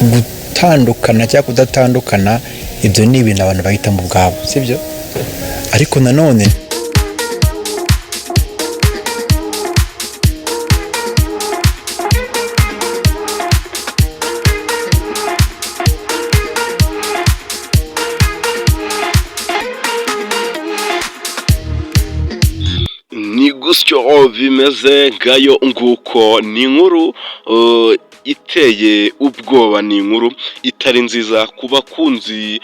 gutandukana cyangwa kudatandukana ibyo ni ibintu abantu bahitamo ubwabo, sibyo? Ariko nanone ni gutyo bimeze ngayo nguko. Ni inkuru iteye ubwoba, ni inkuru itari nziza ku bakunzi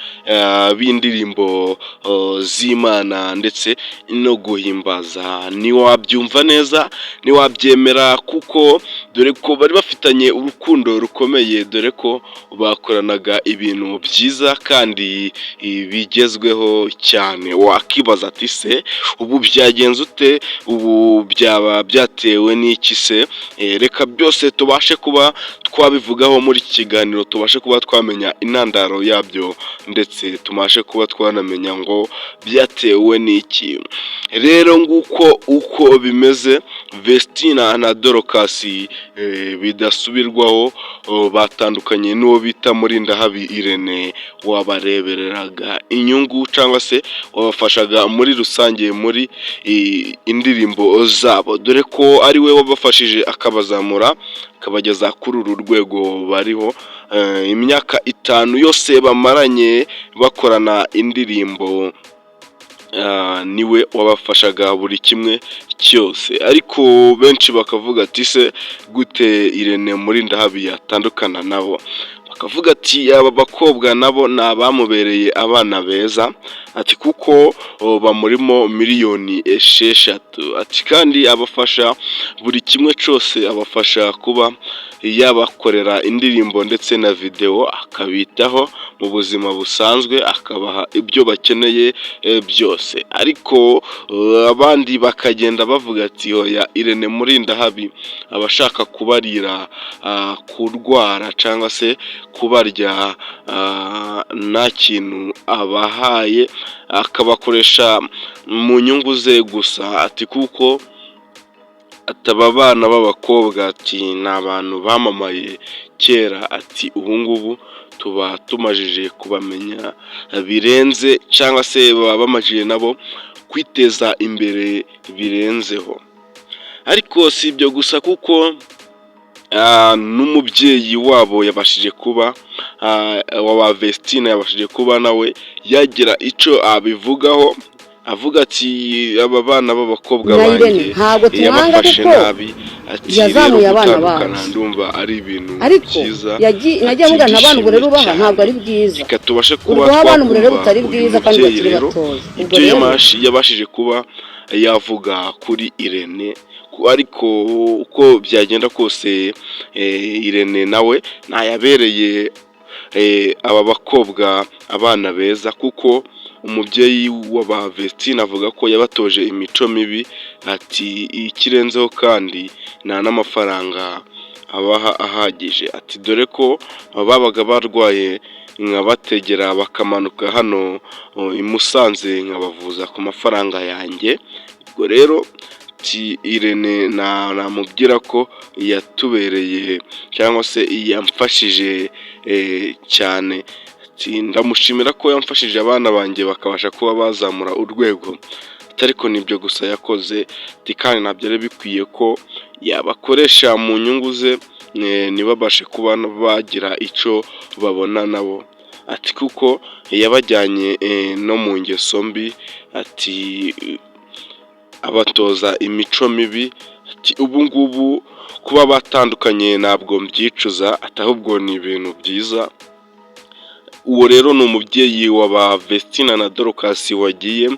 b'indirimbo z'Imana ndetse no guhimbaza. Ntiwabyumva neza, ntiwabyemera, kuko dore ko bari bafitanye urukundo rukomeye, dore ko bakoranaga ibintu byiza kandi bigezweho cyane. Wakibaza ati se ubu byagenze ute? Ubu byaba byatewe n'iki se? Reka byose tubashe kuba twabivugaho muri iki kiganiro, tubashe kuba twamenya intandaro yabyo ndetse tubashe kuba twanamenya ngo byatewe n'iki. Rero nguko uko bimeze, Vestina na Dorcas bidasubirwaho batandukanye n'uwo bita Murindahabi Irene wabarebereraga inyungu cyangwa se wabafashaga muri rusange muri indirimbo zabo, dore ko ari we wabafashije akabazamura akabageza kuri uru rwego bariho. Imyaka 5 yose bamaranye bakorana indirimbo, niwe wabafashaga buri kimwe cyose. Ariko benshi bakavuga ati se gute Irene Murindahabi yatandukana nabo? Bakavuga ati aba bakobwa nabo ni abamubereye abana beza, ati kuko bamurimo miliyoni 6. Ati kandi abafasha buri kimwe cyose, abafasha kuba yabakorera indirimbo ndetse na video, akabitaho mu buzima busanzwe, akabaha ibyo bakeneye byose. Ariko abandi bakagenda bavuga ati oya, Irene Murindahabi abashaka kubarira kurwara cyangwa se kubarya nta kintu abahaye, akabakoresha mu nyungu ze gusa. Ati kuko ataba bana b'abakobwa, ati ni abantu bamamaye kera, ati ubu ngubu tuba tumajije kubamenya birenze, cyangwa se baba bamajije nabo kwiteza imbere birenzeho. Ariko si ibyo gusa, kuko n'umubyeyi wabo yabashije kuba wa Vestina yabashije kuba nawe yagira icyo abivugaho, avuga ati aba bana b'abakobwa banjye yabafashe nabi, ati yazamuye abana babo, ndumva ari ibintu byiza. Nagiye avuga n'abantu uburere ubaha ntabwo ari bwiza, tubashe kuba abantu uburere butari bwiza kandi bakiri batoya. Ibyo yabashije kuba yavuga kuri Irene. Ariko uko byagenda kose, Irene nawe ntayabereye aba bakobwa abana beza, kuko umubyeyi w'aba Vestina avuga ko yabatoje imico mibi, ati ikirenzeho kandi nta n'amafaranga abaha ahagije. Ati dore ko babaga barwaye nkabategera bakamanuka hano i Musanze nkabavuza ku mafaranga yanjye. Ubwo rero Irene namubwira ko yatubereye cyangwa se yamfashije cyane. Ndamushimira ko yamfashije abana banjye bakabasha kuba bazamura urwego. Ariko nibyo gusa yakoze, kandi ntabyo ari bikwiye ko yabakoresha mu nyungu ze, ntibabashe kuba bagira icyo babona nabo. Ati kuko yabajyanye no mu ngeso mbi, ati abatoza imico mibi. Ati ubu ngubu kuba batandukanye ntabwo mbyicuza, ati ahubwo ni ibintu byiza. Uwo rero ni umubyeyi w'aba Vestina na Dorcas wagiye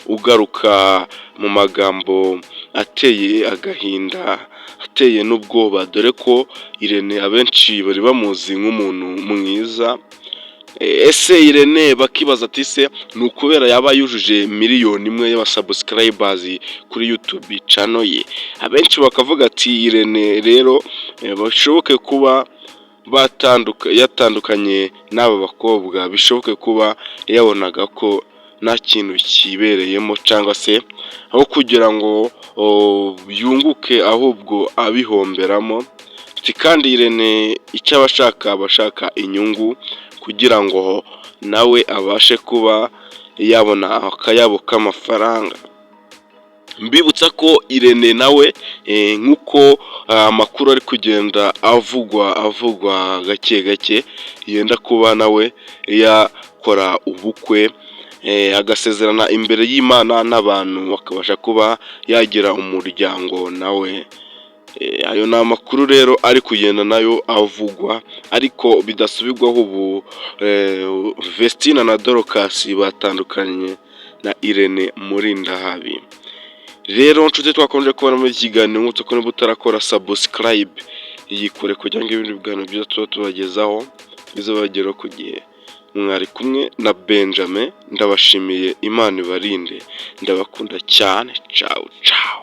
ugaruka mu magambo ateye agahinda, ateye n'ubwoba, dore ko Irene abenshi bari bamuzi nk'umuntu mwiza. Ese Irene bakibaza ati se ni ukubera yaba yujuje miliyoni 1 y'abasubscribers kuri YouTube channel ye? Abenshi bakavuga ati Irene rero bashoboke kuba yatandukanye n'aba bakobwa, bishoboke kuba yabonaga ko nta kintu kibereyemo, cyangwa se aho kugira ngo yunguke ahubwo abihomberamo. kandi Irene icyo abashaka inyungu kugira ngo nawe abashe kuba yabona akayabo k'amafaranga. Mbibutsa ko Irene nawe nk'uko amakuru ari kugenda avugwa gake gake yenda kuba nawe yakora ubukwe agasezerana imbere y'Imana n'abantu bakabasha kuba yagira umuryango nawe. Ayo ni amakuru rero ari kugenda nayo avugwa, ariko bidasubirwaho ubu Vestina na Dorcas batandukanye na Irene Murindahabi. Rero nshuti twakomeje kubona muri kiganiro nk'uko ko niba utarakora subscribe yikore kugira ngo ibindi biganiro byo tuba tubagezaho bizabageraho ku gihe. Mwari kumwe na Benjamin, ndabashimiye, Imana ibarinde, ndabakunda cyane. Ciao ciao.